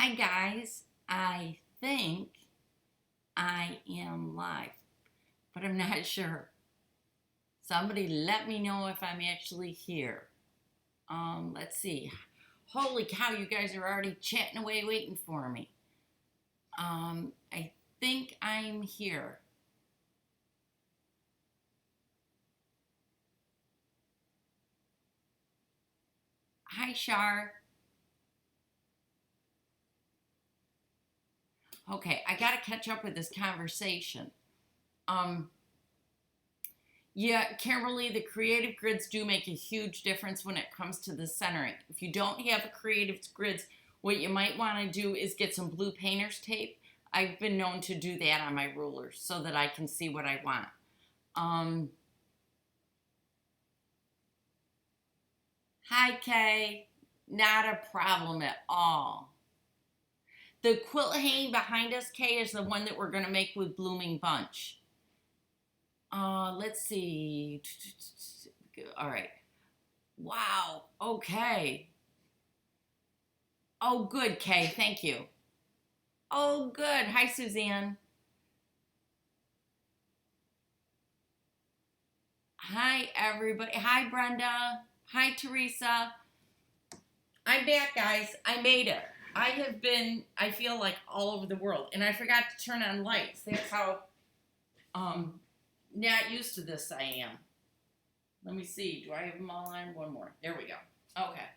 Hi guys, I think I am live, but I'm not sure. Somebody let me know if I'm actually here. Let's see. Holy cow, you guys are already chatting away waiting for me. I think I'm here. Hi Shar. Okay, I gotta catch up with this conversation. Um, Yeah, Kimberly, the creative grids do make a huge difference when it comes to the centering. If you don't have a creative grids, what you might want to do is get some blue painter's tape. I've been known to do that on my rulers so that I can see what I want. Hi, Kay. Not a problem at all. The quilt hanging behind us, Kay, is the one that we're going to make with Blooming Bunch. Let's see. All right. Wow. Okay. Oh, good, Kay. Thank you. Oh, good. Hi, Suzanne. Hi, everybody. Hi, Brenda. Hi, Teresa. I'm back, guys. I made it. I feel like all over the world. And I forgot to turn on lights. That's how not used to this I am. Let me see. Do I have them all on? One more. There we go. Okay.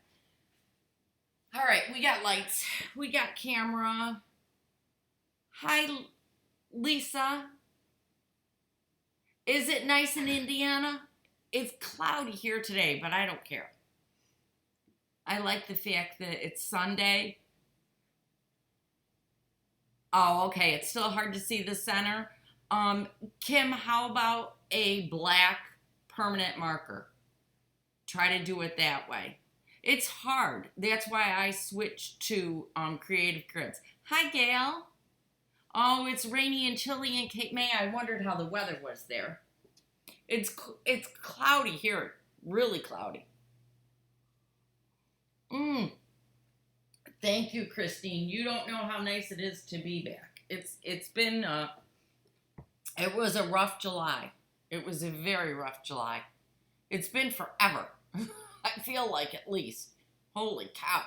All right. We got lights. We got camera. Hi, Lisa. Is it nice in Indiana? It's cloudy here today, but I don't care. I like the fact that it's Sunday. Oh, okay. It's still hard to see the center. Kim, how about a black permanent marker? Try to do it that way. It's hard. That's why I switched to creative grids. Hi, Gail. Oh, it's rainy and chilly in Cape May. I wondered how the weather was there. It's cloudy here, really cloudy. Thank you, Christine. You don't know how nice it is to be back. It's been it was a rough July. It was a very rough July. It's been forever. I feel like at least. Holy cow.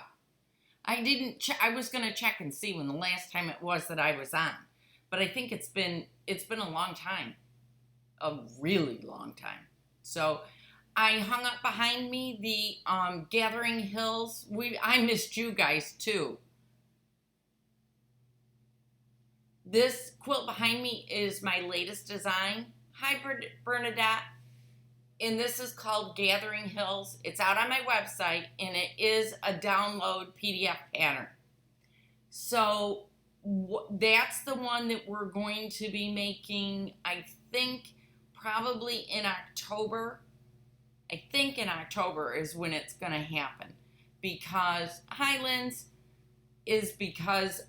I didn't I was going to check and see when the last time it was that I was on. But I think it's been a long time. A really long time. So I hung up behind me the Gathering Hills. I missed you guys too. This quilt behind me is my latest design. Hi, Bernadette. And this is called Gathering Hills. It's out on my website, and it is a download PDF pattern. So that's the one that we're going to be making, I think, probably in October. I think in October is when it's going to happen. Because Highlands is because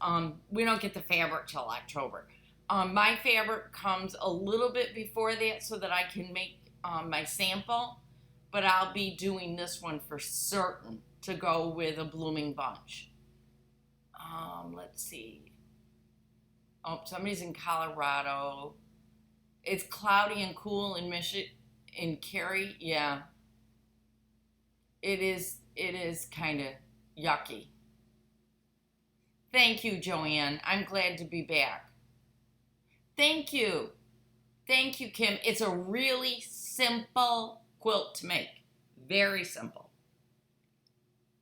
we don't get the fabric till October. My fabric comes a little bit before that so that I can make my sample, but I'll be doing this one for certain to go with a Blooming Bunch. Let's see. Oh, somebody's in Colorado. It's cloudy and cool in Michigan, in Cary. Yeah, it is. It is kind of yucky. Thank you, Joanne. I'm glad to be back. Thank you. Thank you, Kim. It's a really simple quilt to make. Very simple.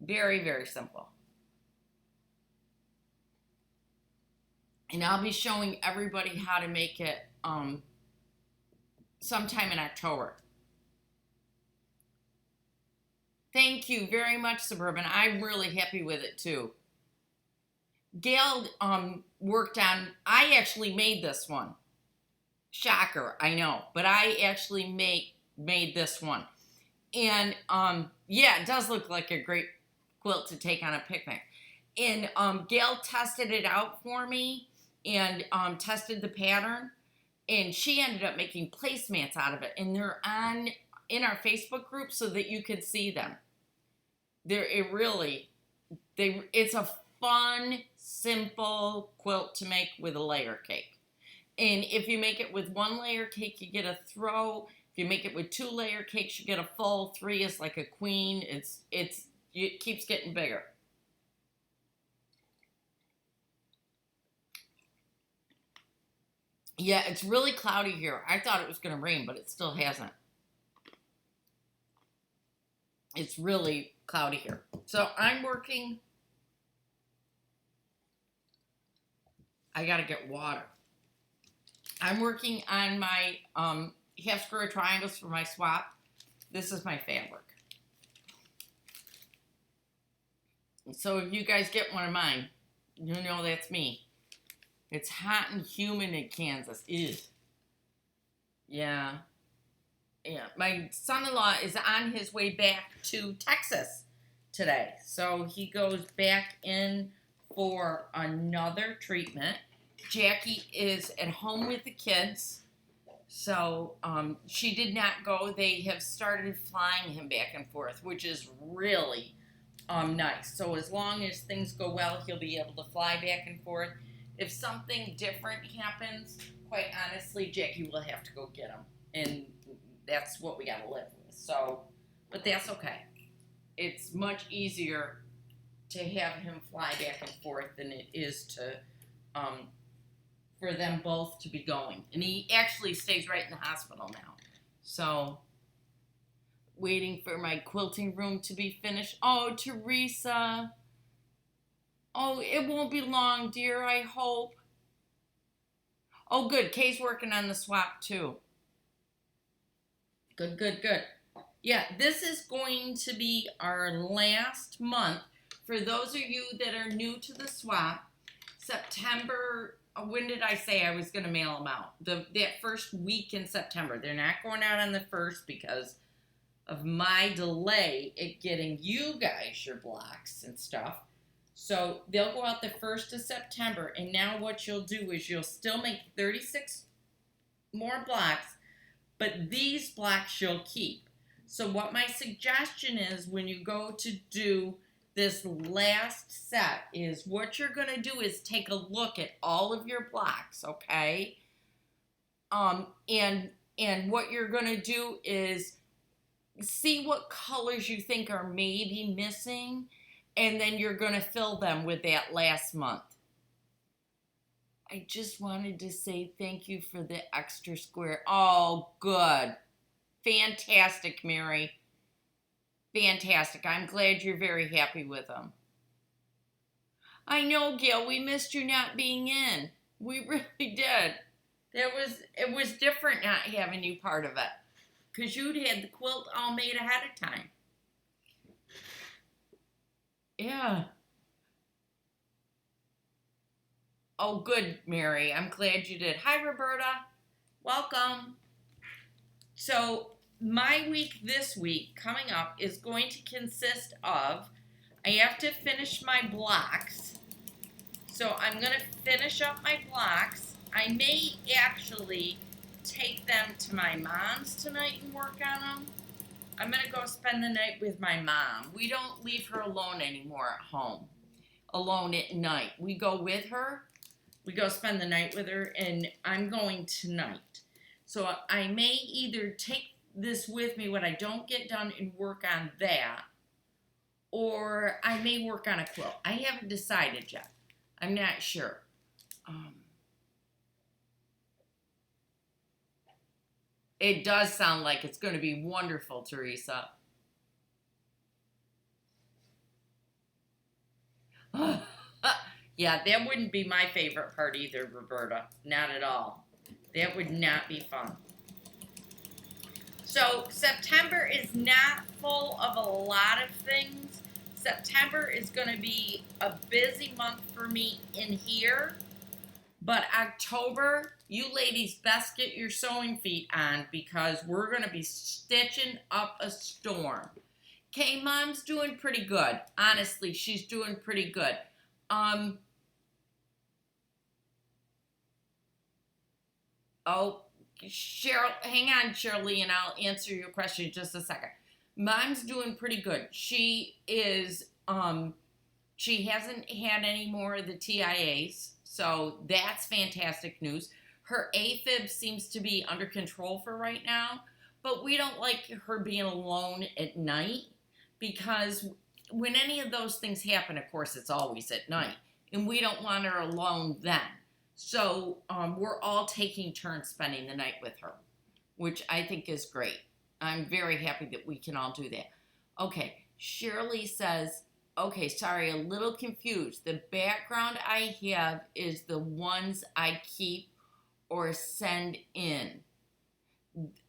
Very, very simple. And I'll be showing everybody how to make it sometime in October. Thank you very much, Suburban. I'm really happy with it too. Gail worked on, I actually made this one. Shocker, I know, but I actually made this one. And yeah, it does look like a great quilt to take on a picnic. And Gail tested it out for me and tested the pattern, and she ended up making placemats out of it, and they're in our Facebook group so that you could see them. It's a fun, simple quilt to make with a layer cake. And if you make it with one layer cake, you get a throw. If you make it with 2 layer cakes, you get a full. 3 is like a queen. It keeps getting bigger. Yeah, it's really cloudy here. I thought it was going to rain, but it still hasn't. It's really cloudy here. So I'm working. I got to get water. I'm working on my half square triangles for my swap. This is my fabric. So if you guys get one of mine, you know that's me. It's hot and humid in Kansas. Ew. Yeah. Yeah. My son-in-law is on his way back to Texas today. So he goes back in for another treatment. Jackie is at home with the kids. So she did not go. They have started flying him back and forth, which is really nice. So as long as things go well, he'll be able to fly back and forth. If something different happens, quite honestly, Jackie will have to go get him. And that's what we got to live with. So, but that's okay. It's much easier to have him fly back and forth than it is to, for them both to be going. And he actually stays right in the hospital now. So, waiting for my quilting room to be finished. Oh, Teresa. Oh, it won't be long, dear, I hope. Oh, good. Kay's working on the swap, too. Good, good, good. Yeah, this is going to be our last month. For those of you that are new to the swap, September, when did I say I was going to mail them out? That first week in September. They're not going out on the 1st because of my delay at getting you guys your blocks and stuff. So they'll go out the 1st of September, and now what you'll do is you'll still make 36 more blocks, but these blocks you'll keep. So what my suggestion is when you go to do this last set is what you're going to do is take a look at all of your blocks, okay? And what you're going to do is see what colors you think are maybe missing, and then you're going to fill them with that last month. I just wanted to say thank you for the extra square. Oh, good. Fantastic, Mary. Fantastic. I'm glad you're very happy with them. I know, Gail, we missed you not being in. We really did. It was different not having you part of it, because you'd had the quilt all made ahead of time. Yeah. Oh, good, Mary. I'm glad you did. Hi, Roberta. Welcome. So, my week this week coming up is going to consist of, I have to finish my blocks. So, I'm going to finish up my blocks. I may actually take them to my mom's tonight and work on them. I'm going to go spend the night with my mom. We don't leave her alone anymore at home, alone at night. We go with her. We go spend the night with her, and I'm going tonight. So I may either take this with me when I don't get done and work on that, or I may work on a quilt. I haven't decided yet. I'm not sure. It does sound like it's going to be wonderful, Teresa. Yeah, that wouldn't be my favorite part either, Roberta. Not at all. That would not be fun. So, September is not full of a lot of things. September is going to be a busy month for me in here. But October, you ladies best get your sewing feet on, because we're going to be stitching up a storm. Okay, Mom's doing pretty good. Honestly, she's doing pretty good. Oh, Cheryl, hang on, Shirley, and I'll answer your question in just a second. Mom's doing pretty good. She is She hasn't had any more of the TIAs, so that's fantastic news. Her AFib seems to be under control for right now, but we don't like her being alone at night because when any of those things happen, of course, it's always at night, and we don't want her alone then. So we're all taking turns spending the night with her, which I think is great. I'm very happy that we can all do that. Okay, Shirley says, okay, sorry, a little confused. The background I have is the ones I keep or send in.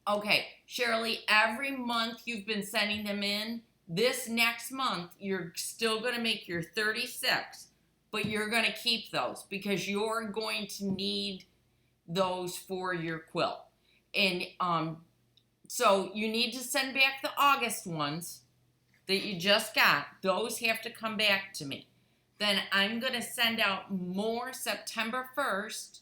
Okay, Shirley, every month you've been sending them in. This next month, you're still going to make your 36, but you're going to keep those because you're going to need those for your quilt. And so you need to send back the August ones that you just got. Those have to come back to me. Then I'm going to send out more September 1st,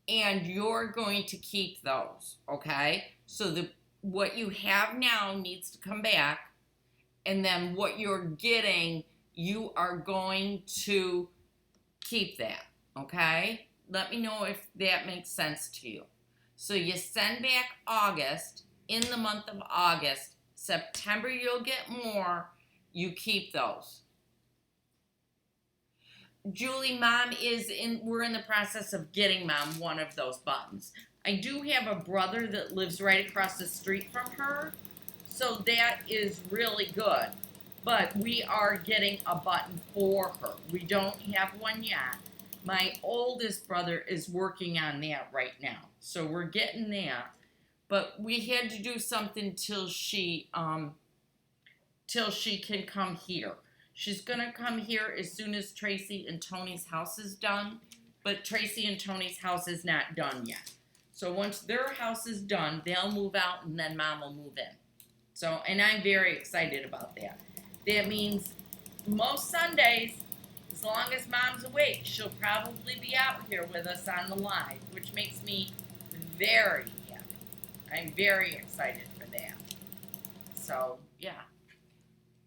and you're going to keep those, okay? So what you have now needs to come back, and then what you're getting, you are going to keep that, okay? Let me know if that makes sense to you. So you send back August in the month of August. September you'll get more. You keep those. Julie, we're in the process of getting Mom one of those buttons. I do have a brother that lives right across the street from her, so that is really good. But we are getting a button for her. We don't have one yet. My oldest brother is working on that right now, so we're getting that. But we had to do something till she can come here. She's gonna come here as soon as Tracy and Tony's house is done, but Tracy and Tony's house is not done yet. So once their house is done, they'll move out and then Mom will move in. So, and I'm very excited about that. That means most Sundays, as long as Mom's awake, she'll probably be out here with us on the live, which makes me very happy. I'm very excited for that. So, yeah.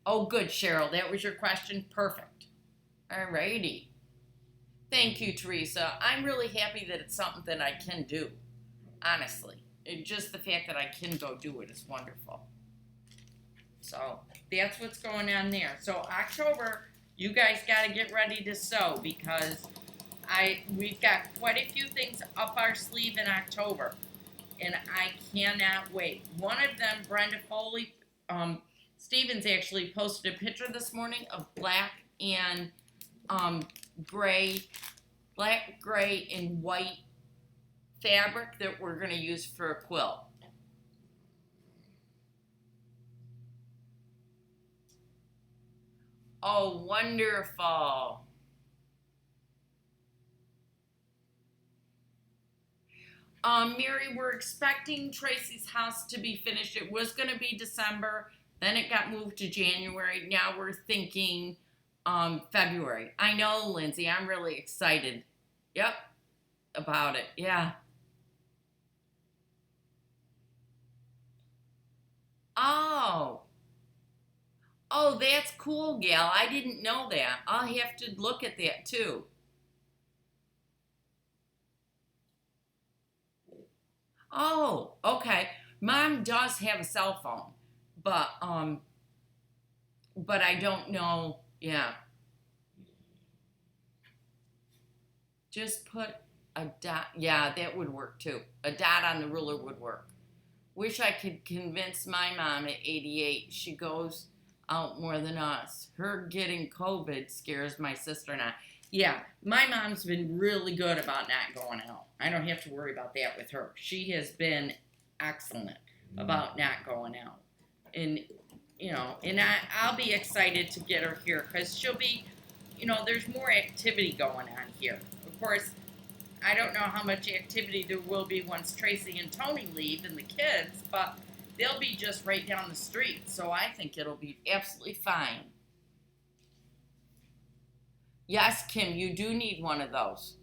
Oh, good, Cheryl. That was your question. Perfect. Alrighty. Thank you, Teresa. I'm really happy that it's something that I can do. Honestly. Just the fact that I can go do it is wonderful. So, that's what's going on there. So, October, you guys got to get ready to sew because we've got quite a few things up our sleeve in October. And I cannot wait. One of them, Brenda Foley, Stevens actually posted a picture this morning of black, gray, and white fabric that we're going to use for a quilt. Oh, wonderful. Mary, we're expecting Tracy's house to be finished. It was going to be December. Then it got moved to January. Now we're thinking February. I know, Lindsay. I'm really excited. Yep. About it. Yeah. Oh. Oh, that's cool, Gal. I didn't know that. I'll have to look at that, too. Oh, okay. Mom does have a cell phone, but I don't know. Yeah. Just put a dot. Yeah, that would work too. A dot on the ruler would work. Wish I could convince my mom at 88. She goes out more than us. Her getting COVID scares my sister and I. Yeah, my mom's been really good about not going out. I don't have to worry about that with her. She has been excellent about not going out. And, I'll be excited to get her here because she'll be, there's more activity going on here. Of course, I don't know how much activity there will be once Tracy and Tony leave and the kids, but they'll be just right down the street. So I think it'll be absolutely fine. Yes, Kim, you do need one of those.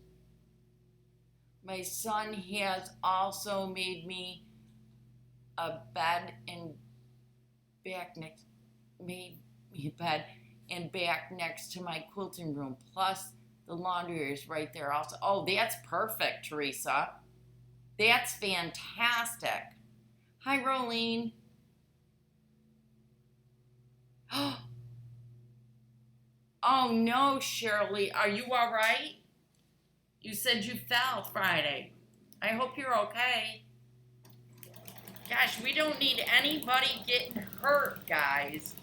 My son has also made me a bed and made me a bed. and back next to my quilting room. Plus, the laundry area is right there also. Oh, that's perfect, Teresa. That's fantastic. Hi, Rolene. Oh, no, Shirley. Are you all right? You said you fell Friday. I hope you're okay. Gosh, we don't need anybody getting hurt, guys.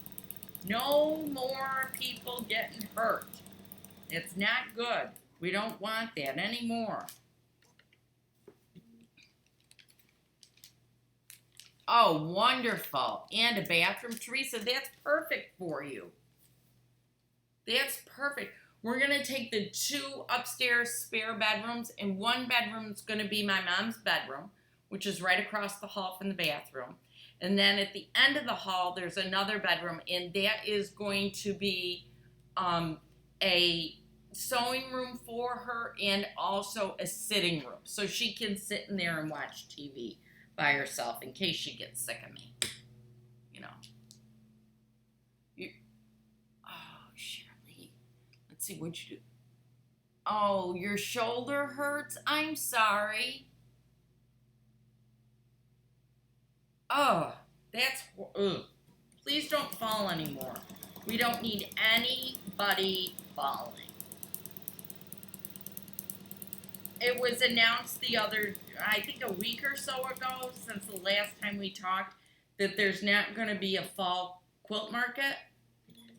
No more people getting hurt. It's not good. We don't want that anymore. Oh, wonderful. And a bathroom. Teresa, that's perfect for you. That's perfect. We're going to take the 2 upstairs spare bedrooms, and 1 bedroom is going to be my mom's bedroom, which is right across the hall from the bathroom. And then at the end of the hall, there's another bedroom, and that is going to be a sewing room for her and also a sitting room. So she can sit in there and watch TV by herself in case she gets sick of me. You know. Oh, Shirley. Let's see, what'd you do? Oh, your shoulder hurts? I'm sorry. Oh, that's... Ugh. Please don't fall anymore. We don't need anybody falling. It was announced I think a week or so ago, since the last time we talked, that there's not going to be a fall quilt market.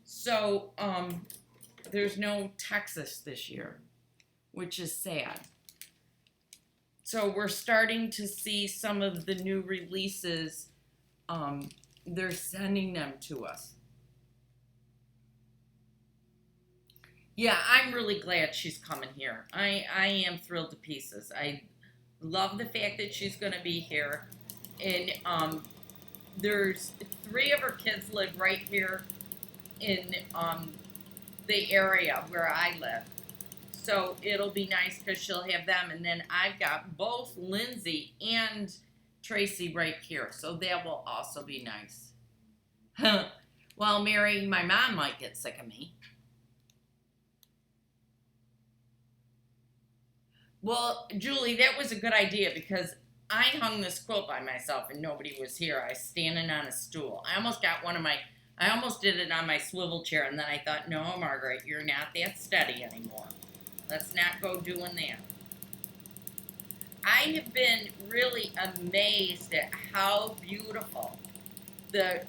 So, there's no Texas this year, which is sad. So we're starting to see some of the new releases. They're sending them to us. Yeah, I'm really glad she's coming here. I am thrilled to pieces. I love the fact that she's going to be here. And there's 3 of her kids live right here in the area where I live. So it'll be nice because she'll have them. And then I've got both Lindsay and Tracy right here. So that will also be nice. Well, Mary, my mom might get sick of me. Well, Julie, that was a good idea because I hung this quilt by myself and nobody was here. I was standing on a stool. I almost did it on my swivel chair, and then I thought, no, Margaret, you're not that steady anymore. Let's not go doing that. I have been really amazed at how beautiful the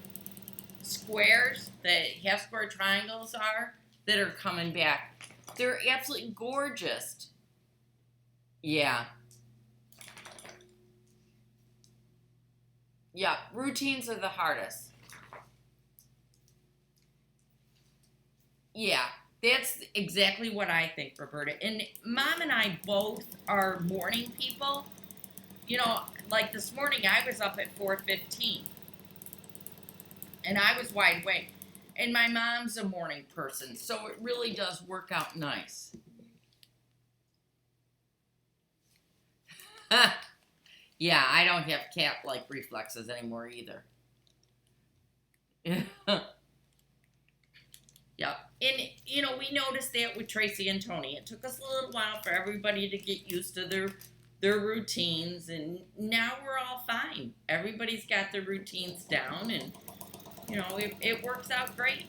squares, the half square triangles are that are coming back. They're absolutely gorgeous. Yeah. Yeah, routines are the hardest. Yeah, that's exactly what I think, Roberta. And Mom and I both are morning people. You know, like this morning I was up at 4:15. And I was wide awake. And my mom's a morning person, so it really does work out nice. Yeah, I don't have cat-like reflexes anymore either. Yep. And, you know, we noticed that with Tracy and Tony. It took us a little while for everybody to get used to their routines, and now we're all fine. Everybody's got their routines down, and, you know, it works out great.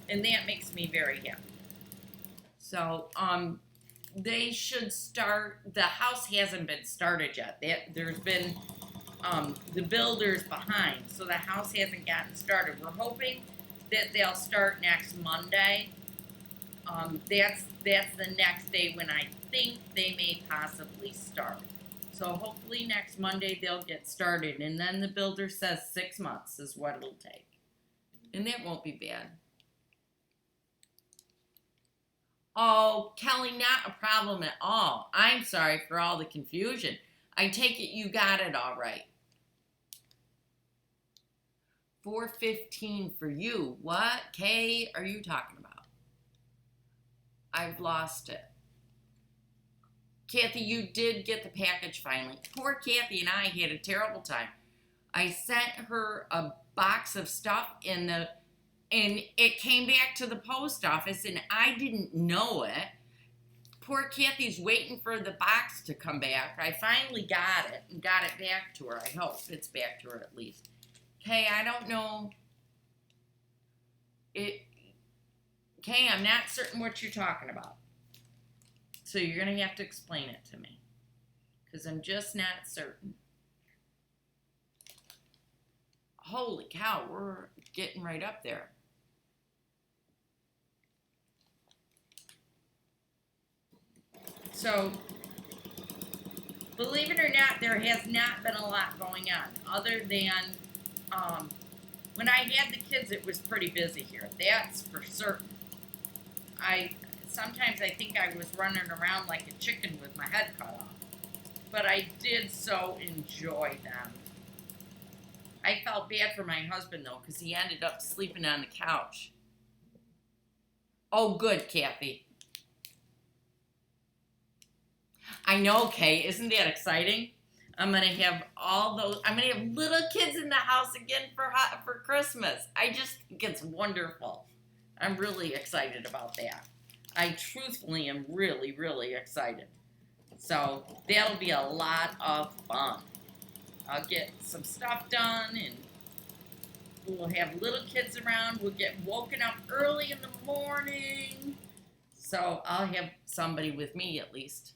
And that makes me very happy. So, they should start. The house hasn't been started yet. There's been the builders behind, so the house hasn't gotten started. We're hoping that they'll start next Monday. That's the next day when I think they may possibly start. So hopefully next Monday they'll get started, and then the builder says 6 months is what it'll take, and that won't be bad. Oh, Kelly, not a problem at all. I'm sorry for all the confusion. I take it you got it all right. 4:15 for you. What, Kay, are you talking about? I've lost it. Kathy, you did get the package finally. Poor Kathy and I had a terrible time. I sent her a box of stuff, and And it came back to the post office, and I didn't know it. Poor Kathy's waiting for the box to come back. I finally got it and got it back to her. I hope it's back to her at least. Okay, I don't know. Okay, I'm not certain what you're talking about. So you're going to have to explain it to me. Because I'm just not certain. Holy cow, we're getting right up there. So, believe it or not, there has not been a lot going on. Other than, when I had the kids, it was pretty busy here. That's for certain. Sometimes I think I was running around like a chicken with my head cut off. But I did so enjoy them. I felt bad for my husband, though, because he ended up sleeping on the couch. Oh, good, Kathy. I know, Kay. Isn't that exciting? I'm going to have I'm going to have little kids in the house again for Christmas. I just think it's wonderful. I'm really excited about that. I truthfully am really, really excited. So that'll be a lot of fun. I'll get some stuff done, and we'll have little kids around. We'll get woken up early in the morning. So I'll have somebody with me at least.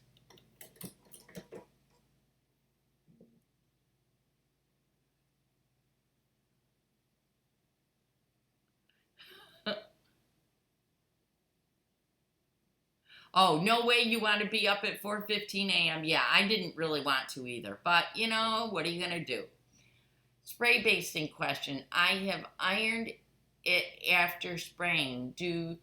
Oh, no way you want to be up at 4:15 a.m. Yeah, I didn't really want to either. But, you know, what are you going to do? Spray basting question. I have ironed it after spraying. Do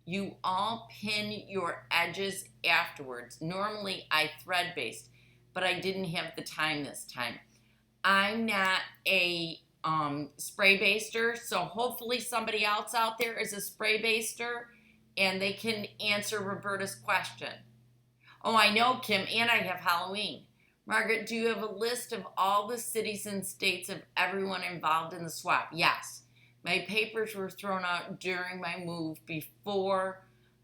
you all pin your edges afterwards? Normally, I thread baste, but I didn't have the time this time. I'm not a spray baster, so hopefully somebody else out there is a spray baster and they can answer Roberta's question. Oh, I know, Kim, and I have Halloween. Margaret, do you have a list of all the cities and states of everyone involved in the swap? Yes. My papers were thrown out during my move before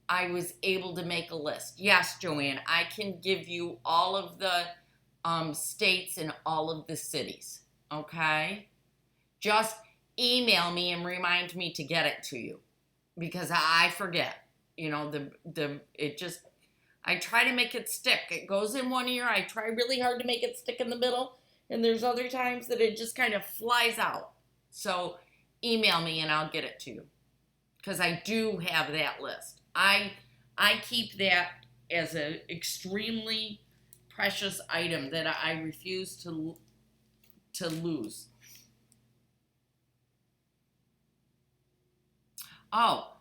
I was able to make a list. Yes, Joanne, I can give you all of the states and all of the cities, okay? Just email me and remind me to get it to you because I forget. You know, I try to make it stick. It goes in one ear. I try really hard to make it stick in the middle, and there's other times that it just kind of flies out. So email me and I'll get it to you because I do have that list. I keep that as an extremely precious item that I refuse to lose. Oh,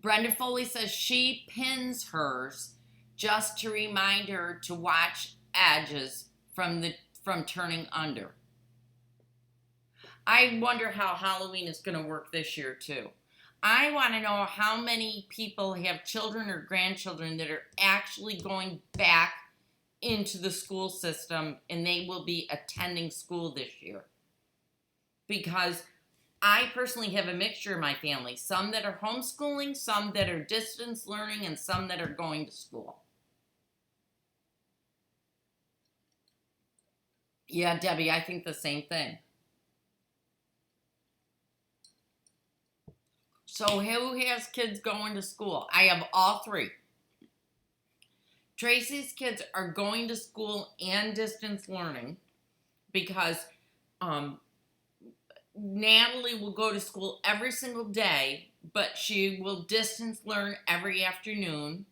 Brenda Foley says she pins hers just to remind her to watch edges from turning under. I wonder how Halloween is going to work this year too. I want to know how many people have children or grandchildren that are actually going back into the school system and they will be attending school this year. Because I personally have a mixture in my family. Some that are homeschooling, some that are distance learning, and some that are going to school. Yeah, Debbie, I think the same thing. So who has kids going to school? I have all three. Tracy's kids are going to school and distance learning because Natalie will go to school every single day, but she will distance learn every afternoon.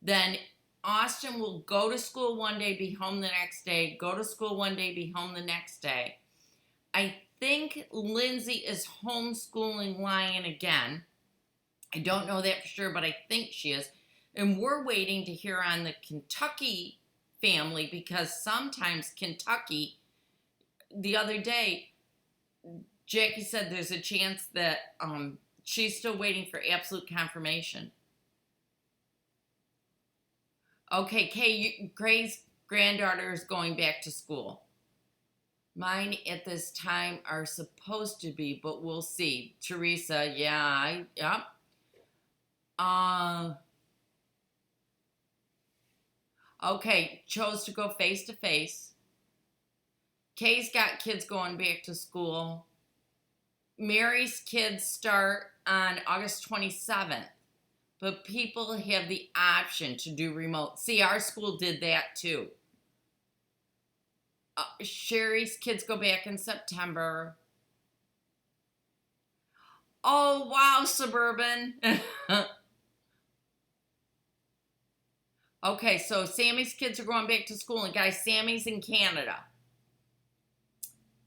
Then Austin will go to school one day, be home the next day, go to school one day, be home the next day. I think Lindsay is homeschooling Lion again. I don't know that for sure, but I think she is. And we're waiting to hear on the Kentucky family because sometimes Kentucky, the other day, Jackie said there's a chance that she's still waiting for absolute confirmation. Okay, Kay, Gray's granddaughter is going back to school. Mine at this time are supposed to be, but we'll see. Teresa, yeah, yep. Uh, okay, chose to go face to face. Kay's got kids going back to school. Mary's kids start on August 27th, but people have the option to do remote. See, our school did that too. Sherry's kids go back in September. Oh, wow, Suburban. Okay, so Sammy's kids are going back to school, and guys, Sammy's in Canada.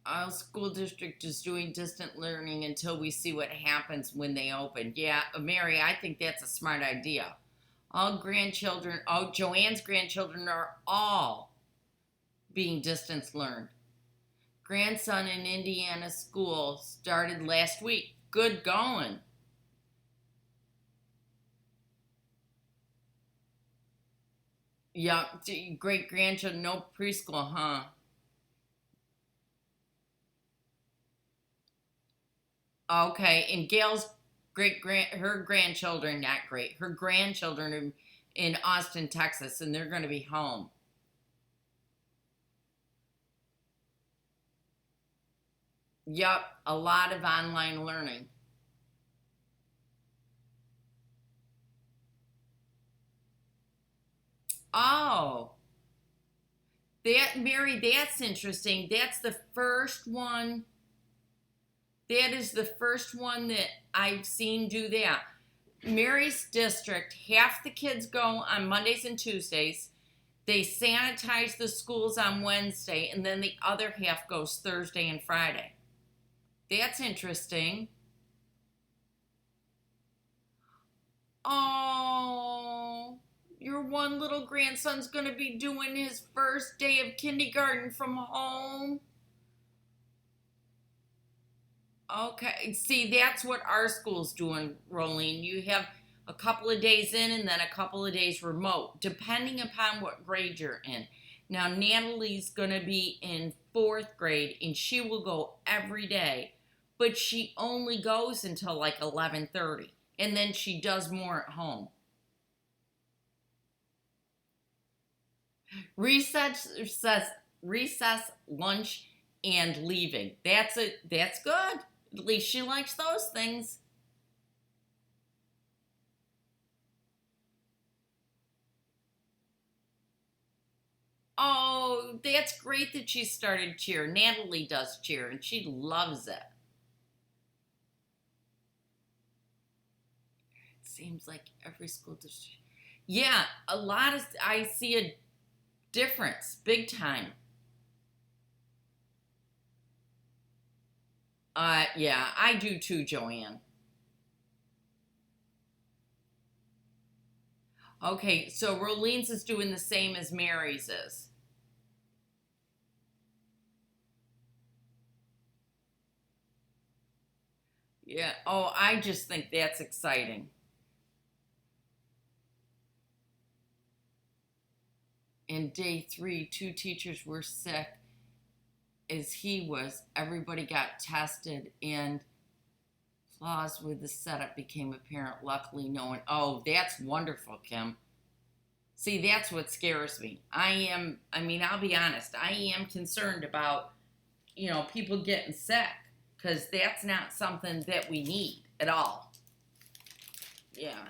Our school district is doing distant learning until we see what happens when they open. Yeah, Mary, I think that's a smart idea. All grandchildren, Joanne's grandchildren are all being distance learned. Grandson in Indiana school started last week. Good going. Yeah, great grandchildren, no preschool, huh? Okay, and Gail's her grandchildren, not great, her grandchildren are in Austin, Texas, and they're going to be home. Yep, a lot of online learning. Oh, Mary, that's interesting. That's the first one. That is the first one that I've seen do that. Mary's district, half the kids go on Mondays and Tuesdays. They sanitize the schools on Wednesday, and then the other half goes Thursday and Friday. That's interesting. Oh, your one little grandson's going to be doing his first day of kindergarten from home. Okay, see, that's what our school's doing, Rolene. You have a couple of days in and then a couple of days remote, depending upon what grade you're in. Now, Natalie's going to be in fourth grade, and she will go every day, but she only goes until like 11:30, and then she does more at home. Recess, lunch, and leaving. That's it. That's good. At least she likes those things. Oh, that's great that she started cheer. Natalie does cheer, and she loves it. It seems like every school district. Yeah, a lot of I see a difference, big time. Yeah, I do too, Joanne. Okay, so Rolene's is doing the same as Mary's is. Yeah. Oh, I just think that's exciting. In day three, two teachers were sick as he was. Everybody got tested, and flaws with the setup became apparent. Luckily, no one. Oh, that's wonderful, Kim. See, that's what scares me. I mean, I'll be honest, I am concerned about, people getting sick because that's not something that we need at all. Yeah.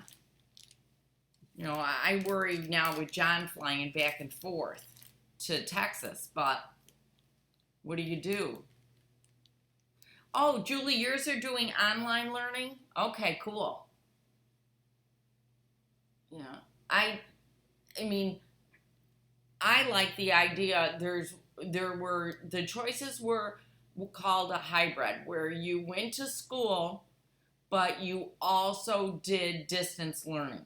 I worry now with John flying back and forth to Texas, but what do you do? Oh, Julie, yours are doing online learning? Okay, cool. Yeah. I I mean, I like the idea. The choices were called a hybrid, where you went to school, but you also did distance learning.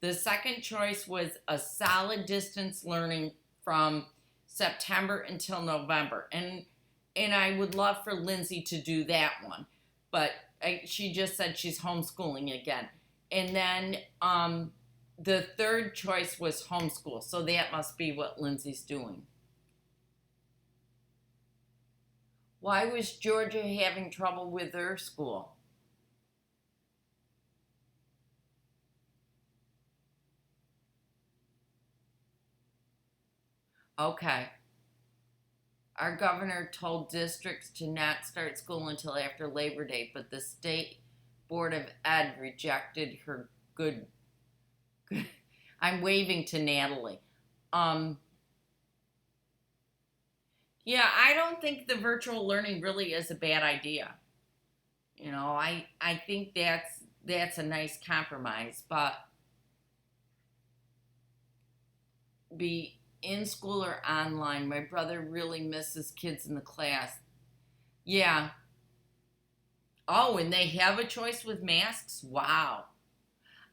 The second choice was a solid distance learning from September until November, and I would love for Lindsay to do that one, but she just said she's homeschooling again, and then the third choice was homeschool, so that must be what Lindsay's doing. Why was Georgia having trouble with their school? Okay. Our governor told districts to not start school until after Labor Day, but the state board of ed rejected her good. I'm waving to Natalie. Yeah, I don't think the virtual learning really is a bad idea. You know, I think that's a nice compromise, but be in school or online. My brother really misses kids in the class. Yeah. Oh, and they have a choice with masks? Wow.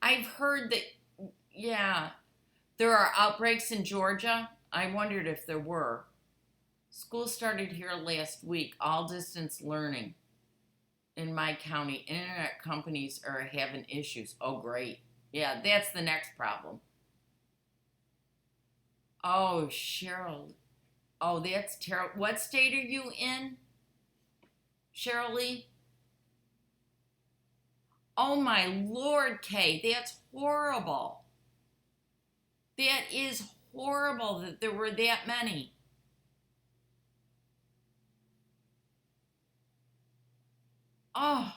I've heard that, yeah, there are outbreaks in Georgia. I wondered if there were. School started here last week, all distance learning in my county. Internet companies are having issues. Oh, great. Yeah, that's the next problem. Oh, Cheryl. Oh, that's terrible. What state are you in, Cheryl Lee? Oh, my Lord, Kay. That's horrible. That is horrible that there were that many. Oh,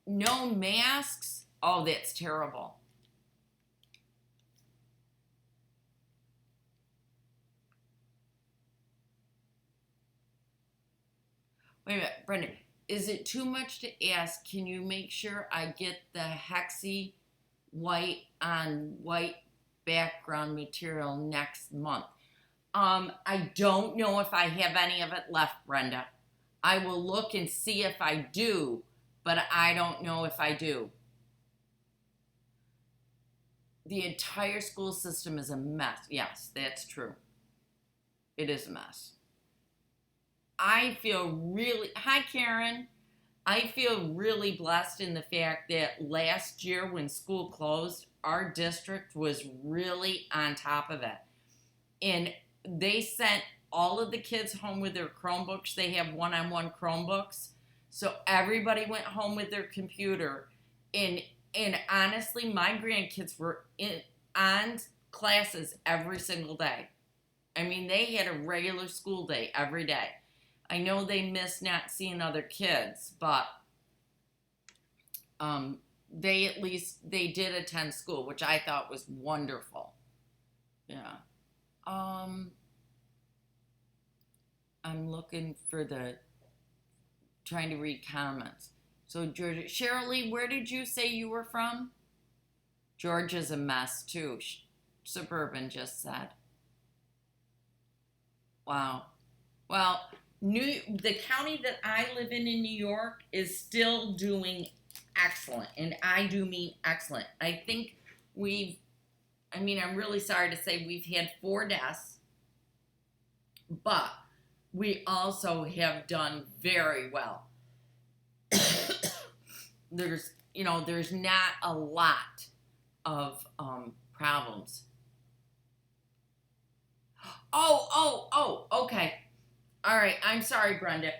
no masks? Oh, that's terrible. Wait a minute, Brenda. Is it too much to ask? Can you make sure I get the hexy white on white background material next month? I don't know if I have any of it left, Brenda. I will look and see if I do, but I don't know if I do. The entire school system is a mess. Yes, that's true. It is a mess. I feel really, hi Karen. I feel really blessed in the fact that last year when school closed, our district was really on top of it. And they sent all of the kids home with their Chromebooks. They have one-on-one Chromebooks. So everybody went home with their computer. And honestly, my grandkids were on classes every single day. I mean, they had a regular school day every day. I know they missed not seeing other kids, but they at least they did attend school, which I thought was wonderful. Yeah. I'm looking for the trying to read comments. So Georgia, Cheryl Lee, where did you say you were from? Georgia's a mess too. Suburban just said. Wow. Well, the county that I live in New York is still doing excellent, and I do mean excellent. I think I'm really sorry to say we've had 4 deaths, but we also have done very well. There's not a lot of problems. Okay. All right, I'm sorry, Brenda.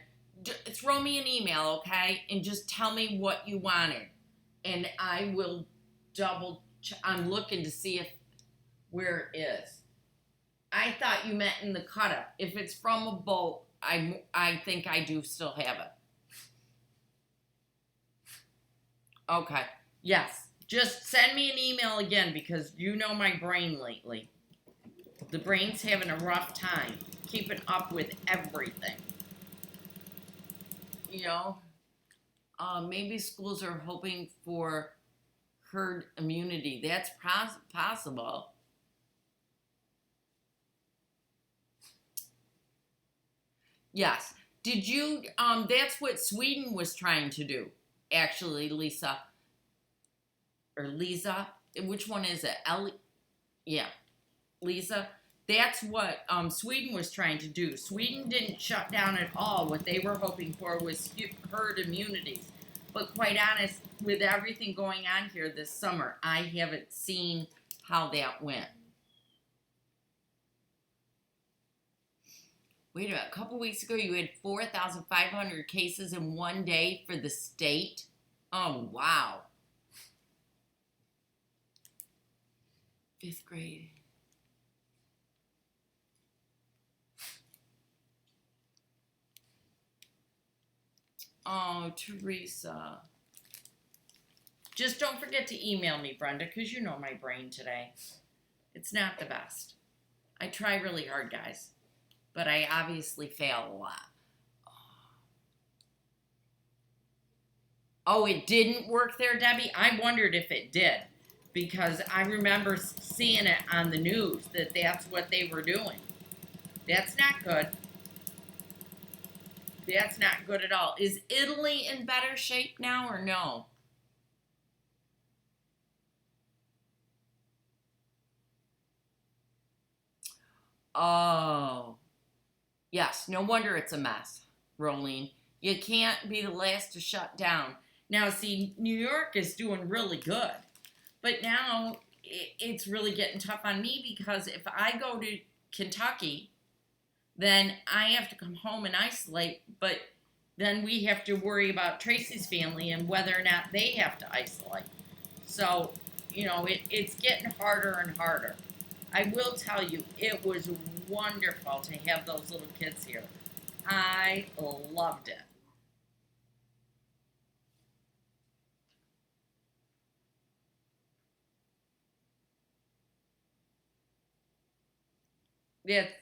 Throw me an email, okay? And just tell me what you wanted. And I will I'm looking to see where it is. I thought you meant in the cut-up. If it's from a boat, I think I do still have it. Okay. Yes. Just send me an email again because you know my brain lately. The brain's having a rough time keeping up with everything. You know, maybe schools are hoping for herd immunity. That's possible. Yes. Did you, that's what Sweden was trying to do, actually, Lisa. Or Lisa. Which one is it? Yeah. Lisa. That's what Sweden was trying to do. Sweden didn't shut down at all. What they were hoping for was herd immunities. But quite honest, with everything going on here this summer, I haven't seen how that went. Wait a minute, a couple weeks ago you had 4,500 cases in one day for the state. Oh, wow. Fifth grade. Oh, Teresa. Just don't forget to email me, Brenda, because you know my brain today. It's not the best. I try really hard, guys, but I obviously fail a lot. Oh, it didn't work there, Debbie? I wondered if it did, because I remember seeing it on the news that that's what they were doing. That's not good. That's not good at all. Is Italy in better shape now or no? Oh, yes. No wonder it's a mess, Rolene. You can't be the last to shut down. Now, see, New York is doing really good, but now it's really getting tough on me because if I go to Kentucky, then I have to come home and isolate, but then we have to worry about Tracy's family and whether or not they have to isolate. So, it's getting harder and harder. I will tell you, it was wonderful to have those little kids here. I loved it.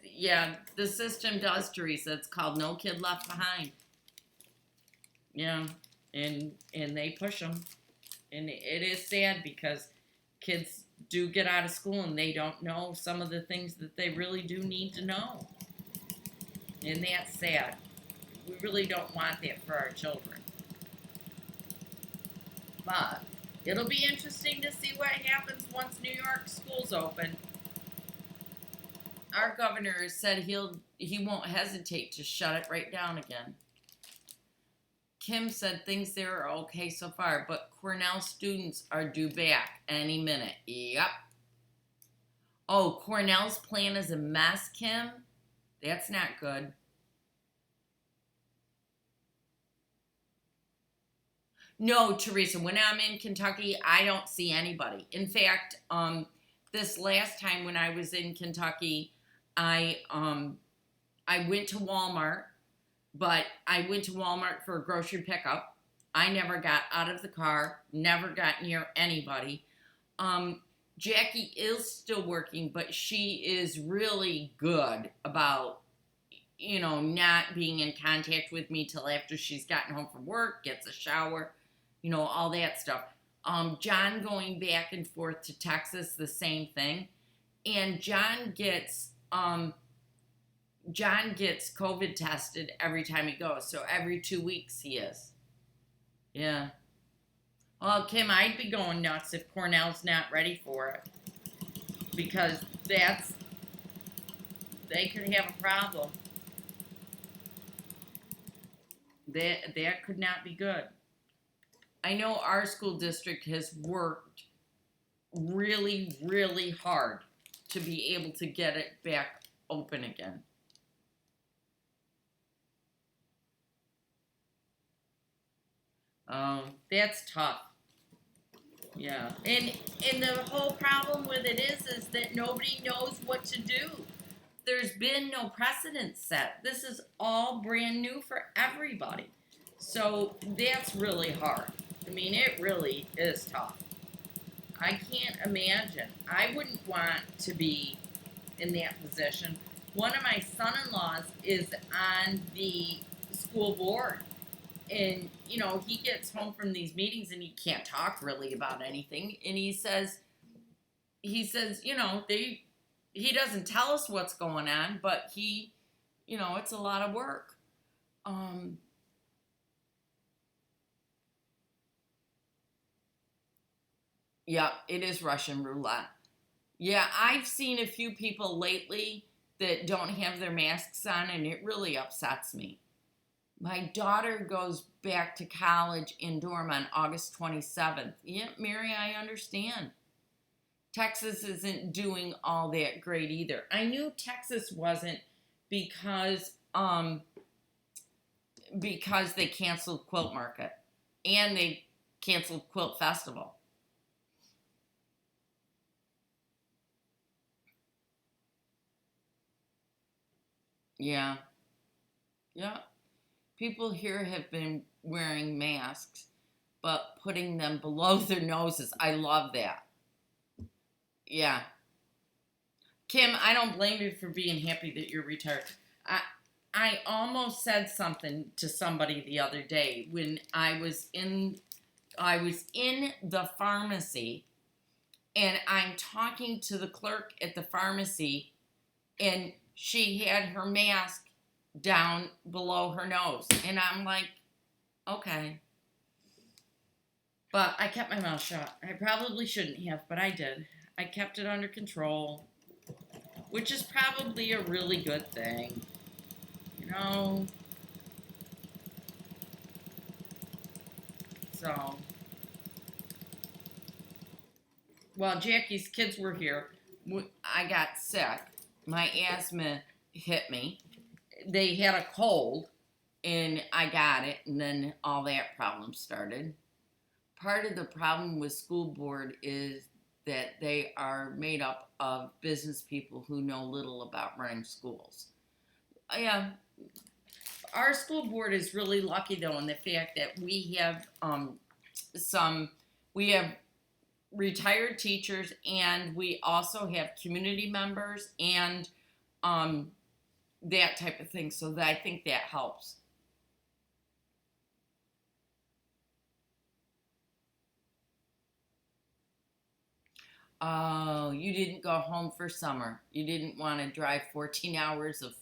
Yeah, the system does, Teresa. It's called No Kid Left Behind. Yeah, and they push them, and it is sad because kids do get out of school and they don't know some of the things that they really do need to know, and that's sad. We really don't want that for our children, but it'll be interesting to see what happens once New York schools open. Our governor said he won't hesitate to shut it right down again. Kim said things there are okay so far, but Cornell students are due back any minute. Yep. Oh, Cornell's plan is a mess, Kim? That's not good. No, Teresa, when I'm in Kentucky, I don't see anybody. In fact, this last time when I was in Kentucky, I went to Walmart, but I went to Walmart for a grocery pickup. I never got out of the car, never got near anybody. Jackie is still working, but she is really good about, not being in contact with me till after she's gotten home from work, gets a shower, all that stuff. John going back and forth to Texas, the same thing. And John gets COVID tested every time he goes. So every 2 weeks he is. Yeah. Well, Kim, I'd be going nuts if Cornell's not ready for it. Because they could have a problem. That could not be good. I know our school district has worked really, really hard to be able to get it back open again. That's tough. Yeah. And the whole problem with it is that nobody knows what to do. There's been no precedent set. This is all brand new for everybody. So that's really hard. I mean, it really is tough. I can't imagine. I wouldn't want to be in that position. One of my son-in-laws is on the school board. And, he gets home from these meetings and he can't talk really about anything. And he says, he doesn't tell us what's going on, but it's a lot of work. Yeah, it is Russian roulette. Yeah, I've seen a few people lately that don't have their masks on, and it really upsets me. My daughter goes back to college in Durham on August 27th. Yeah, Mary, I understand. Texas isn't doing all that great either. I knew Texas wasn't because um, because they canceled Quilt Market and they canceled Quilt Festival. Yeah, yeah. People here have been wearing masks, but putting them below their noses. I love that. Yeah. Kim, I don't blame you for being happy that you're retired. I almost said something to somebody the other day when I was in the pharmacy and I'm talking to the clerk at the pharmacy and she had her mask down below her nose and I'm like, okay. But I kept my mouth shut. I probably shouldn't have, but I did. I kept it under control, which is probably a really good thing. You know? So, while Jackie's kids were here, I got sick. My asthma hit me. They had a cold, and I got it, and then all that problem started. Part of the problem with school board is that they are made up of business people who know little about running schools. Yeah, our school board is really lucky though in the fact that we have some we have retired teachers and we also have community members and um, that type of thing. So that I think that helps. Oh, you didn't go home for summer. You didn't want to drive 14 hours of,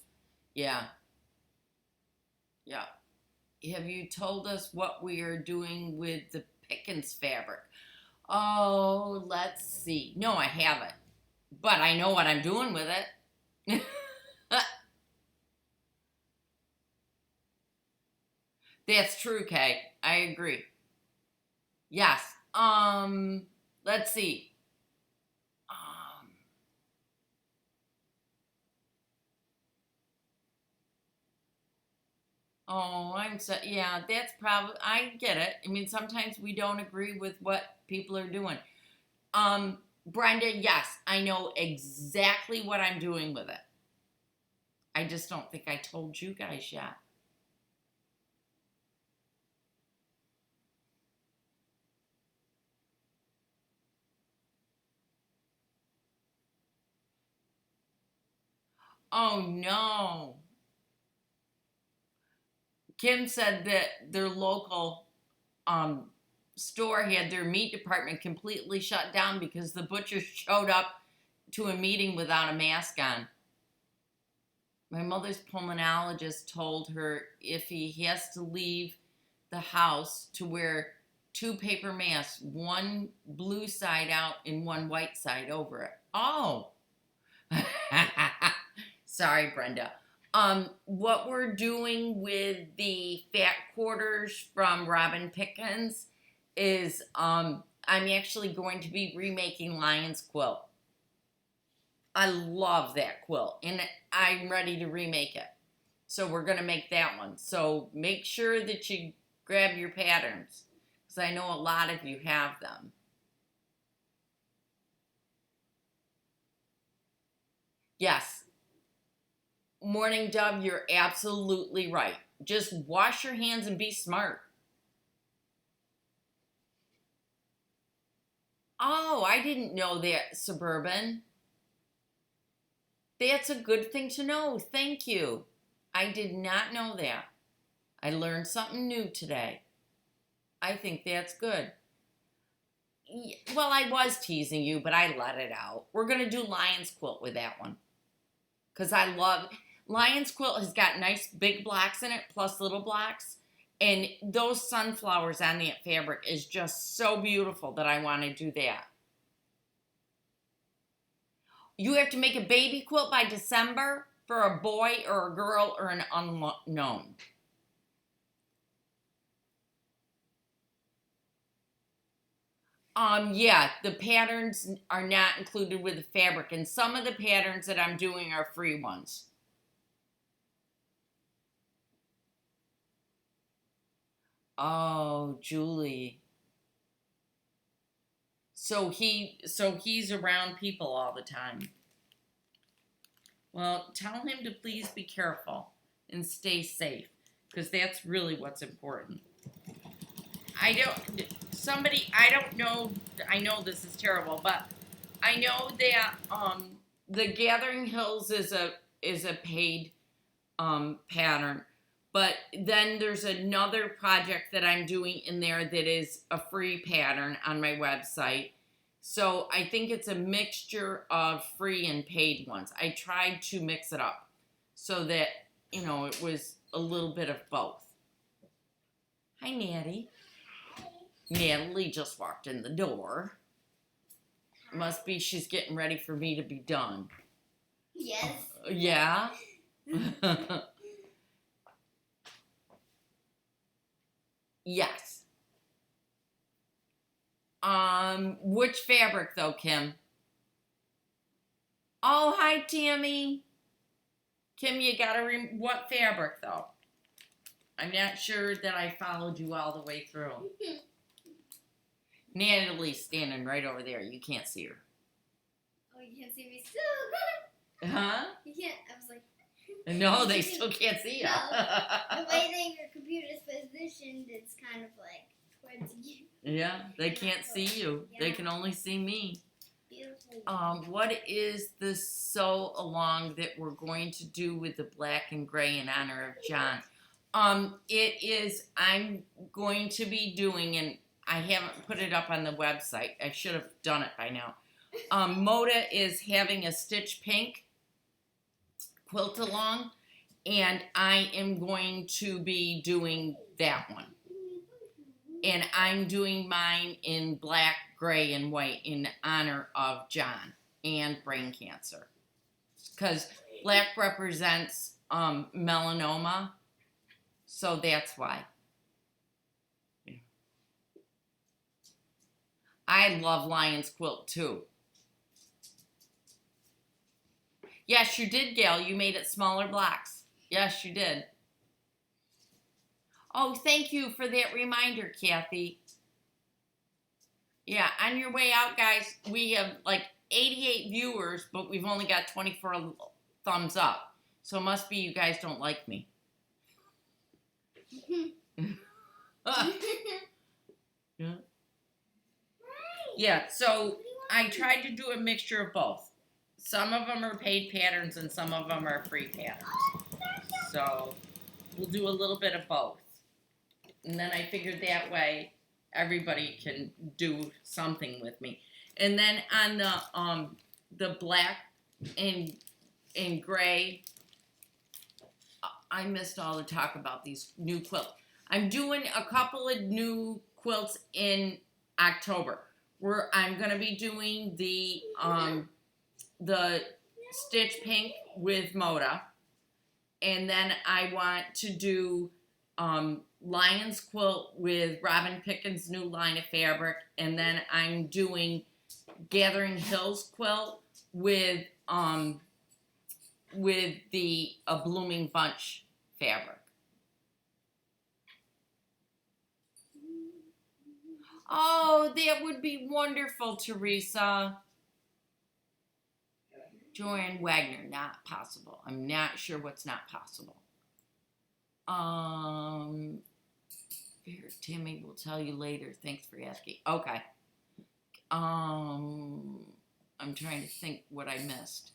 yeah, yeah. Have you told us what we are doing with the Pickens fabric? Oh, let's see. No, I haven't. But I know what I'm doing with it. That's true, Kay. I agree. Yes. Let's see. Um, oh, I'm so yeah, that's probably I get it. I mean, sometimes we don't agree with what people are doing. Brenda, yes, I know exactly what I'm doing with it. I just don't think I told you guys yet. Oh no. Kim said that their local um, store had their meat department completely shut down because the butcher showed up to a meeting without a mask on. My mother's pulmonologist told her if he has to leave the house to wear two paper masks, one blue side out and one white side over it. Oh. Sorry, Brenda. What we're doing with the fat quarters from Robin Pickens is I'm actually going to be remaking Lion's Quilt. I love that quilt and I'm ready to remake it. So we're going to make that one. So make sure that you grab your patterns because I know a lot of you have them. Yes. Morning Dove, you're absolutely right. Just wash your hands and be smart. Oh, I didn't know that, Suburban. That's a good thing to know. Thank you. I did not know that. I learned something new today. I think that's good. Well, I was teasing you, but I let it out. We're going to do Lion's Quilt with that one. Because I love... Lion's Quilt has got nice big blocks in it, plus little blocks. And those sunflowers on that fabric is just so beautiful that I want to do that. You have to make a baby quilt by December for a boy or a girl or an unknown. Yeah, the patterns are not included with the fabric, and some of the patterns that I'm doing are free ones. Oh, Julie. So he's around people all the time. Well, tell him to please be careful and stay safe, because that's really what's important. I don't know, I know this is terrible, but I know that the Gathering Hills is a paid pattern, but then there's another project that I'm doing in there that is a free pattern on my website. So I think it's a mixture of free and paid ones. I tried to mix it up so that, it was a little bit of both. Hi, Natty. Natalie just walked in the door. Must be she's getting ready for me to be done. Yes. Yeah? Yes. Which fabric though, Kim? Oh, hi, Tammy. Kim, you gotta what fabric though? I'm not sure that I followed you all the way through. Natalie's standing right over there. You can't see her. Oh, you can't see me still. Huh? You can't. I was like. No, they still can't see you. No, the way that your computer's positioned, it's kind of like towards you. Yeah, they can't see you. Yeah. They can only see me. Beautiful. What is the sew along that we're going to do with the black and gray in honor of John? It is, I'm going to be doing, and I haven't put it up on the website. I should have done it by now. Moda is having a stitch pink quilt along, and I am going to be doing that one. And I'm doing mine in black, gray, and white in honor of John and brain cancer. Because black represents melanoma, so that's why. Yeah. I love Lion's Quilt too. Yes, you did, Gail. You made it smaller blocks. Yes, you did. Oh, thank you for that reminder, Kathy. Yeah, on your way out, guys, we have like 88 viewers, but we've only got 24 thumbs up. So it must be you guys don't like me. Yeah. Yeah, so I tried to do a mixture of both. Some of them are paid patterns and some of them are free patterns. So we'll do a little bit of both. And then I figured that way everybody can do something with me. And then on the black and gray, I missed all the talk about these new quilts. I'm doing a couple of new quilts in October. Where I'm gonna be doing the stitch pink with Moda, and then I want to do Lion's Quilt with Robin Pickens' new line of fabric, and then I'm doing Gathering Hills quilt with the Blooming Bunch fabric. Oh, that would be wonderful, Teresa. Joanne Wagner, not possible. I'm not sure what's not possible. Here, Timmy will tell you later. Thanks for asking. Okay. I'm trying to think what I missed.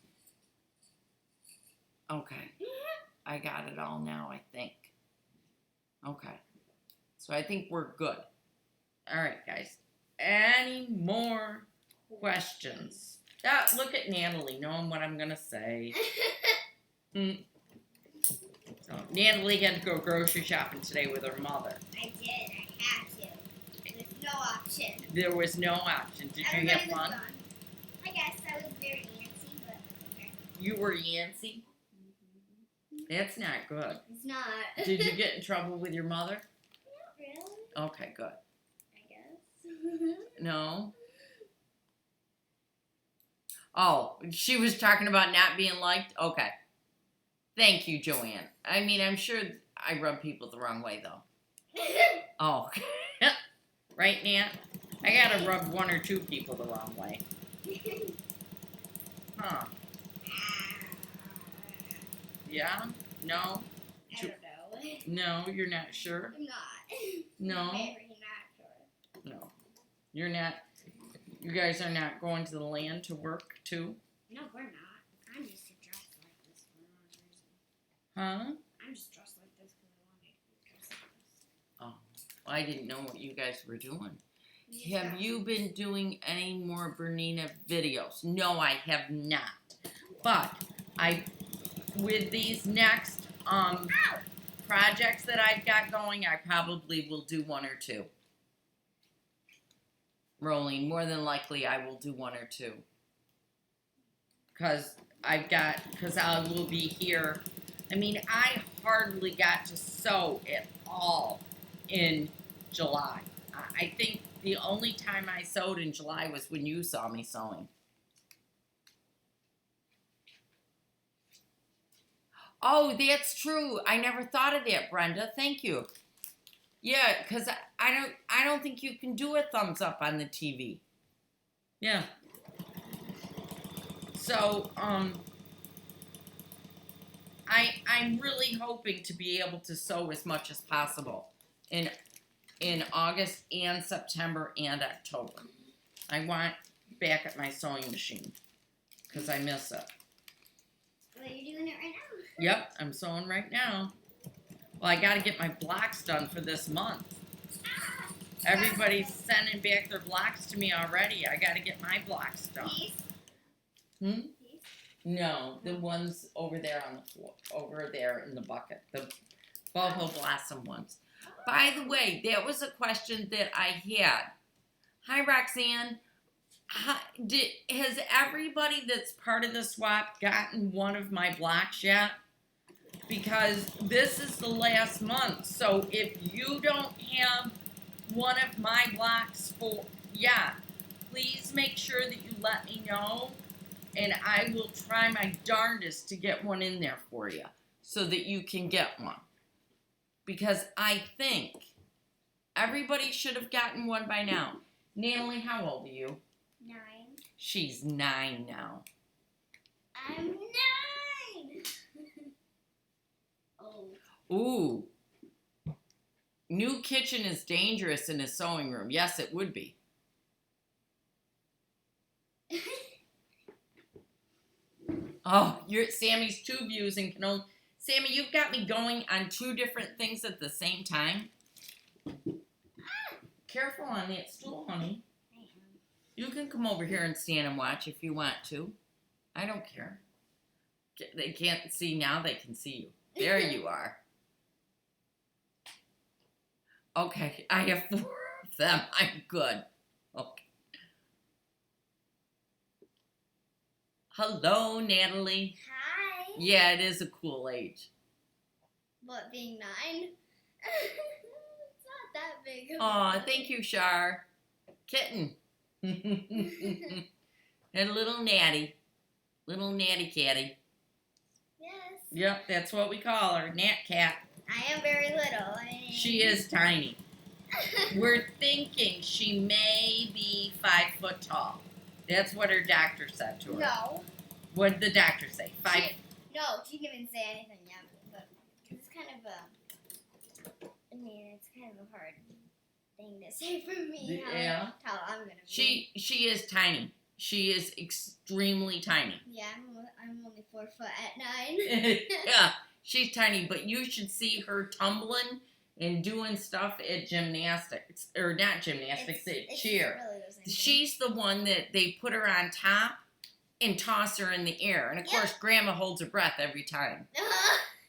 Okay. I got it all now, I think. Okay. So I think we're good. All right, guys. Any more questions? Look at Natalie, knowing what I'm going to say. So, Natalie had to go grocery shopping today with her mother. I did. I had to. There's no option. There was no option. Did you have fun? Gone. I guess I was very antsy, but okay. You were antsy? That's not good. It's not. Did you get in trouble with your mother? Not really. Okay, good. I guess. No? Oh, she was talking about not being liked? Okay. Thank you, Joanne. I mean, I'm sure I rub people the wrong way, though. Oh, right, Nat? I gotta rub one or two people the wrong way. Huh. Yeah? No? I don't know. No, you're not sure? I'm not. No? Very not sure. No. You're not. You guys are not going to the land to work too? No, we're not. I'm just dressed like this for no reason. Huh? I'm just dressed like this because I wanted to be dressed like this. Oh. Well, I didn't know what you guys were doing. just Have got- you been doing any more Bernina videos? No, I have not. But with these next projects that I've got going, I probably will do one or two. Rolling, more than likely I will do one or two. Cause I will be here. I mean, I hardly got to sew at all in July. I think the only time I sewed in July was when you saw me sewing. Oh, that's true. I never thought of that, Brenda. Thank you. Yeah, because I don't think you can do a thumbs up on the TV. Yeah. So, I'm really hoping to be able to sew as much as possible in August and September and October. I want back at my sewing machine because I miss it. Well, you're doing it right now. Yep, I'm sewing right now. Well, I got to get my blocks done for this month. Everybody's sending back their blocks to me already. I got to get my blocks done. These? Hmm? These? No, the ones over there on the floor, over there in the bucket, the Boho Blossom ones. By the way, that was a question that I had. Hi, Roxanne. Has everybody that's part of the swap gotten one of my blocks yet? Because this is the last month. So if you don't have one of my blocks please make sure that you let me know. And I will try my darndest to get one in there for you so that you can get one. Because I think everybody should have gotten one by now. Natalie, how old are you? 9. She's 9 now. I'm 9. Oh. Ooh. New kitchen is dangerous in a sewing room. Yes, it would be. Oh, you're Sammy's tube using can only. Sammy, you've got me going on 2 different things at the same time. Careful on that stool, honey. I am. You can come over here and stand and watch if you want to. I don't care. They can't see now, they can see you. There you are. Okay, I have 4 of them. I'm good. Okay. Hello, Natalie. Hi. Yeah, it is a cool age. What, being 9? It's not that big. Aw, thank you, Shar. Kitten. And little Natty. Little Natty Catty. Yes. Yep, that's what we call her. Nat Cat. I am very little. She is tiny. We're thinking she may be 5 foot tall. That's what her doctor said to her. No. What did the doctor say? 5? No, she didn't even say anything yet. But it's kind of it's kind of a hard thing to say for me. Yeah. How I'm gonna be. She is tiny. She is extremely tiny. Yeah, I'm only 4 foot at 9. Yeah, she's tiny, but you should see her tumbling and doing stuff at gymnastics, or not gymnastics, at cheer. Really the same thing. She's the one that they put her on top and toss her in the air. And of course, Grandma holds her breath every time.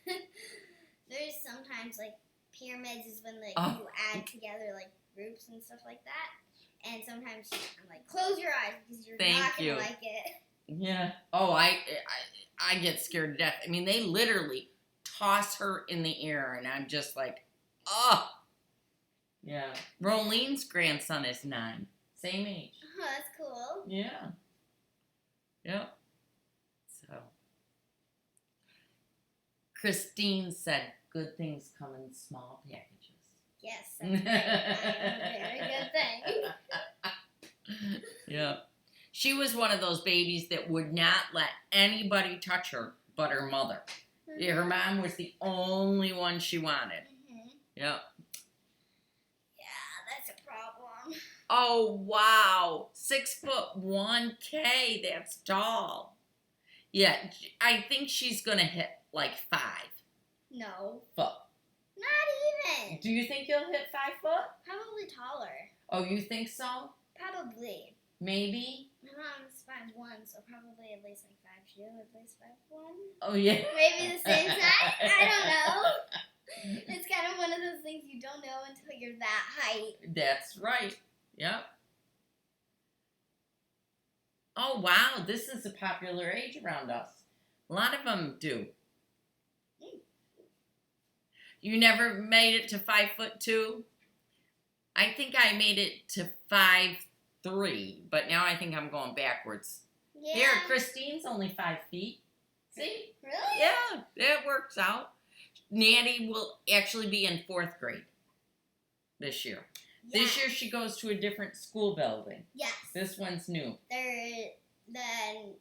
There's sometimes like pyramids is when like you add together like groups and stuff like that. And sometimes I'm like, close your eyes because you're not gonna like it. Yeah. Oh, I get scared to death. I mean, they literally toss her in the air, and I'm just like, oh. Yeah. Rolene's grandson is 9. Same age. Oh, that's cool. Yeah. Yep. So. Christine said, good things come in small packages. Yes, that's a very good thing. Yeah. She was one of those babies that would not let anybody touch her but her mother. Yeah, her mom was the only one she wanted. Yep. Yeah, that's a problem. Oh, wow. 6'1", that's tall. Yeah, I think she's going to hit like 5. No. Foot. Not even. Do you think you'll hit 5 foot? Probably taller. Oh, you think so? Probably. Maybe? My mom's 5'1", so probably at least like 5'2", at least 5'1". Oh, yeah. Maybe the same size? I don't know. It's kind of one of those things you don't know until you're that height. That's right. Yep. Oh, wow. This is a popular age around us. A lot of them do. You never made it to 5'2"? I think I made it to 5'3", but now I think I'm going backwards. Yeah. Here, Christine's only 5 feet. See? Really? Yeah, that works out. Nanny will actually be in 4th grade this year. Yes. This year she goes to a different school building. Yes. This one's new. Then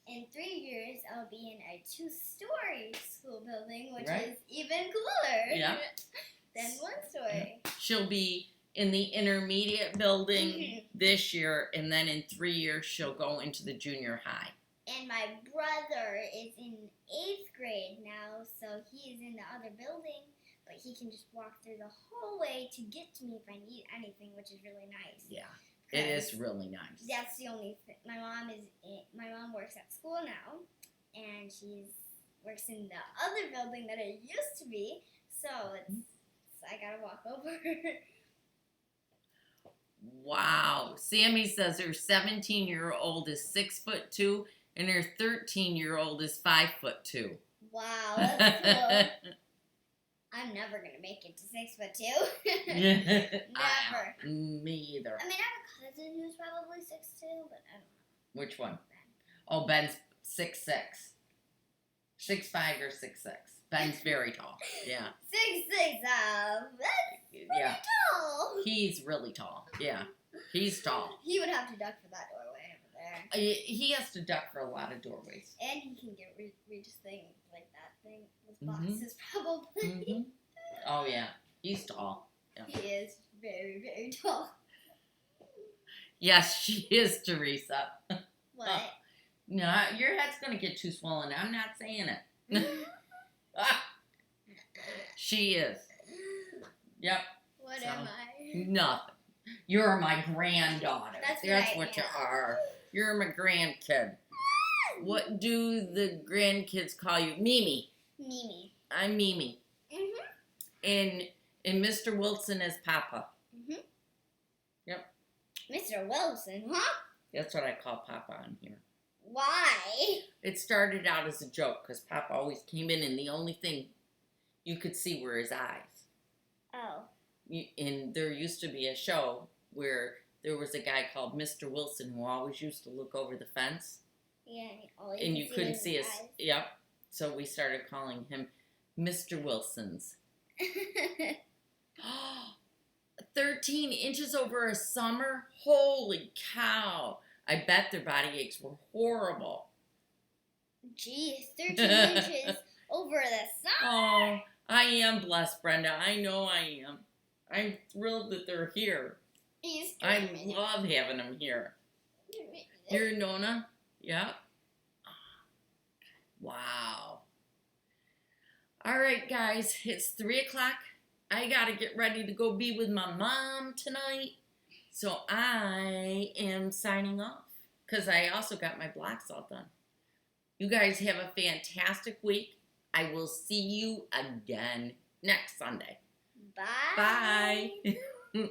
in 3 years, I'll be in a 2-story school building, which is even cooler than 1-story. She'll be in the intermediate building this year, and then in 3 years, she'll go into the junior high. And my brother is in 8th grade now, so he is in the other building, but he can just walk through the hallway to get to me if I need anything, which is really nice. Yeah, it is really nice. That's the only thing. My mom works at school now, and she works in the other building that it used to be, so I gotta walk over. Wow. Sammy says her 17-year-old is 6'2", and her 13-year-old is 5'2". Wow, that's cool. I'm never gonna make it to 6'2". Never. Me either. I mean, I have a cousin who's probably 6'2", but I don't know. Which one? Oh, Ben's 6'6". 6'5" or 6'6". Ben's very tall. Yeah. 6'6". That's pretty tall. He's really tall. Yeah. He's tall. He would have to duck for that doorway over there. He has to duck for a lot of doorways. And he can get reach things like that thing with boxes, probably. Oh, yeah. He's tall. Yeah. He is very, very tall. Yes, she is, Teresa. What? No, your head's going to get too swollen. I'm not saying it. She is. Yep. What am I? Nothing. You're my granddaughter. That's what you are. You're my grandkid. What do the grandkids call you? Mimi. Mimi. I'm Mimi. And Mr. Wilson is Papa. Yep. Mr. Wilson, huh? That's what I call Papa on here. Why? It started out as a joke because Papa always came in and the only thing you could see were his eyes. Oh. And there used to be a show where there was a guy called Mr. Wilson who always used to look over the fence. Yeah, and you couldn't see his eyes. Yep. So we started calling him Mr. Wilson's. 13 inches over a summer? Holy cow. I bet their body aches were horrible. Geez, 13 inches over the summer. Oh, I am blessed, Brenda. I know I am. I'm thrilled that they're here. I love having them here. Here, Nona? Yeah. Wow. All right, guys. It's 3 o'clock. I got to get ready to go be with my mom tonight. So I am signing off because I also got my blocks all done. You guys have a fantastic week. I will see you again next Sunday. Bye. Bye.